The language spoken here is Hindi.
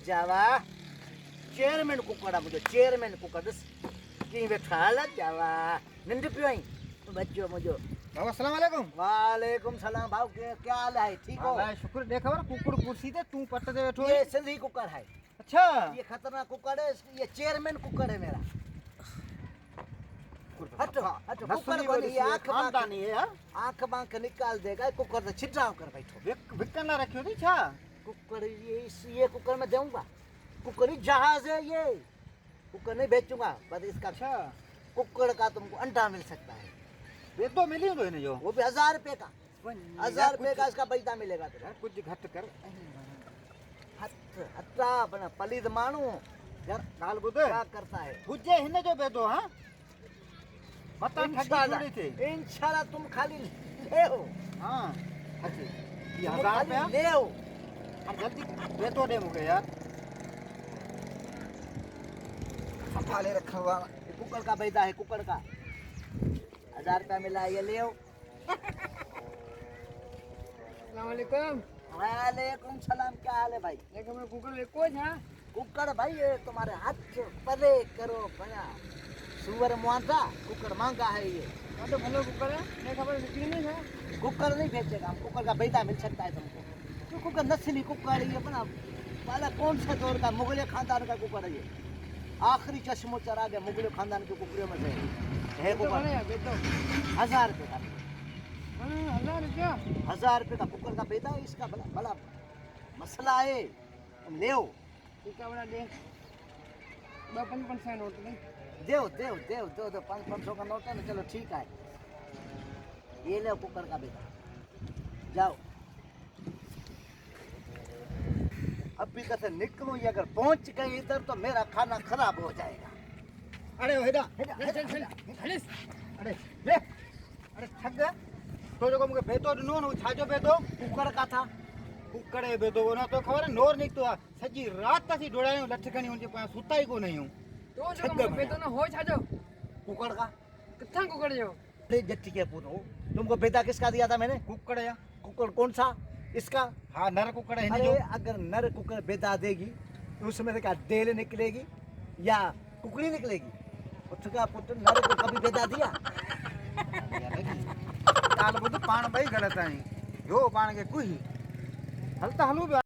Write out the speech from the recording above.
जावा चेयरमैन कुकड़ा मुझे चेयरमैन कुकड़ की बैठा लग जावा निंद पियो आई बच्चो मुझे भाऊ अस्सलाम वालेकुम। वालेकुम सलाम भाव क्या हाल है ठीक हो अल्लाह शुक्र देखो कुकुड़ कुर्सी ते तू पट दे बैठो। ये सिंधी कुकर है अच्छा ये खतरनाक कुकर है ये चेयरमैन कुकर है मेरा हटो हटो कुकर बनी ये आंख खानदानी है यार। आंख बांख निकाल देगा कुकर से छिटाव कर बैठो विकन ना रखियो थी छा कुकर ये कुकर में दूंगा कुकर ही जहाज है ये कुकर नहीं बेचूंगा बस इसका अच्छा कुकर का तुमको अंडा मिल सकता है वे तो मिली तो इन्हें जो वो भी 1000 रुपए का 1000 रुपए का इसका पैसा मिलेगा तेरा कुछ घट कर हत्ता बना पलीद मानू यार गाल बुद क्या करता है बुझे हिने जो बेदो हां मता ठगी थोड़ी थी इंशाल्लाह तुम खाली ले हो हां अच्छा ये तुम 1000 खाली रुपया ले हो और जल्दी बेदो दे मुके यार संभाले रखा हुआ कुकर का पैसा है कुकर का 1000 रुपया मिला है ये ले हो अस्सलाम वालेकुम। वालेकुम सलाम क्या हाल है भाई एक हमने कुकर ले को छा कुकर भाई ये तुम्हारे हाथ परे करो भया सुअर मुआंदा कुकर महंगा है ये तो भलो कुकर है नहीं खबर बिक्री नहीं है कुकर नहीं बेचेगा हम कुकर का पैसा मिल सकता है तुमको तो कुकर नस्ली कुकर है ये अपना वाला कौन सा दौर का मुगल खानदान का कुकर है ये आखिरी चश्मो चरा गया मुगल खानदान के कुकरियों में से है तो कुकर बने यार बेटो 1000 रुपए का 1000 रुपया 1000 रुपए का कुकर का पैसा है इसका बड़ा बड़ा मसला है तुम ले ठीक है बड़ा दे 2-5 नोट नहीं देव देव देव दो दो 500 का नोट है ना चलो ठीक है ये ले कुकर का पैसा जाओ अभी कैसे निकलूं ये अगर पहुंच गए इधर तो मेरा खाना खराब हो जाएगा अरे हेडा चल चल खलिस अरे ले अरे थक गया तो जो मुके बेतो नो नो छाजो बेतो कुकर का था कुकड़े बेतो ना तो खबर है नोर निकतो सजी रात तसी डोड़ायो लठकनी उनके पास सुता ही को नहीं हूं तो जो मैं बेटो ना हो छा जो कुकर का कितना कुकर जो अरे जट्टी के पुरो तुमको बेटा किसका दिया था मैंने कुकड़ या कुकर कौन सा इसका हाँ नर कुकड़ है अरे जो अगर नर कुकर बेटा देगी तो उसमें से क्या डेल निकलेगी या कुकड़ी निकलेगी उसका पुत्र नर को कभी बेटा दिया काल बुध पाण भाई गलत आई यो पाण के कुही हलता हलू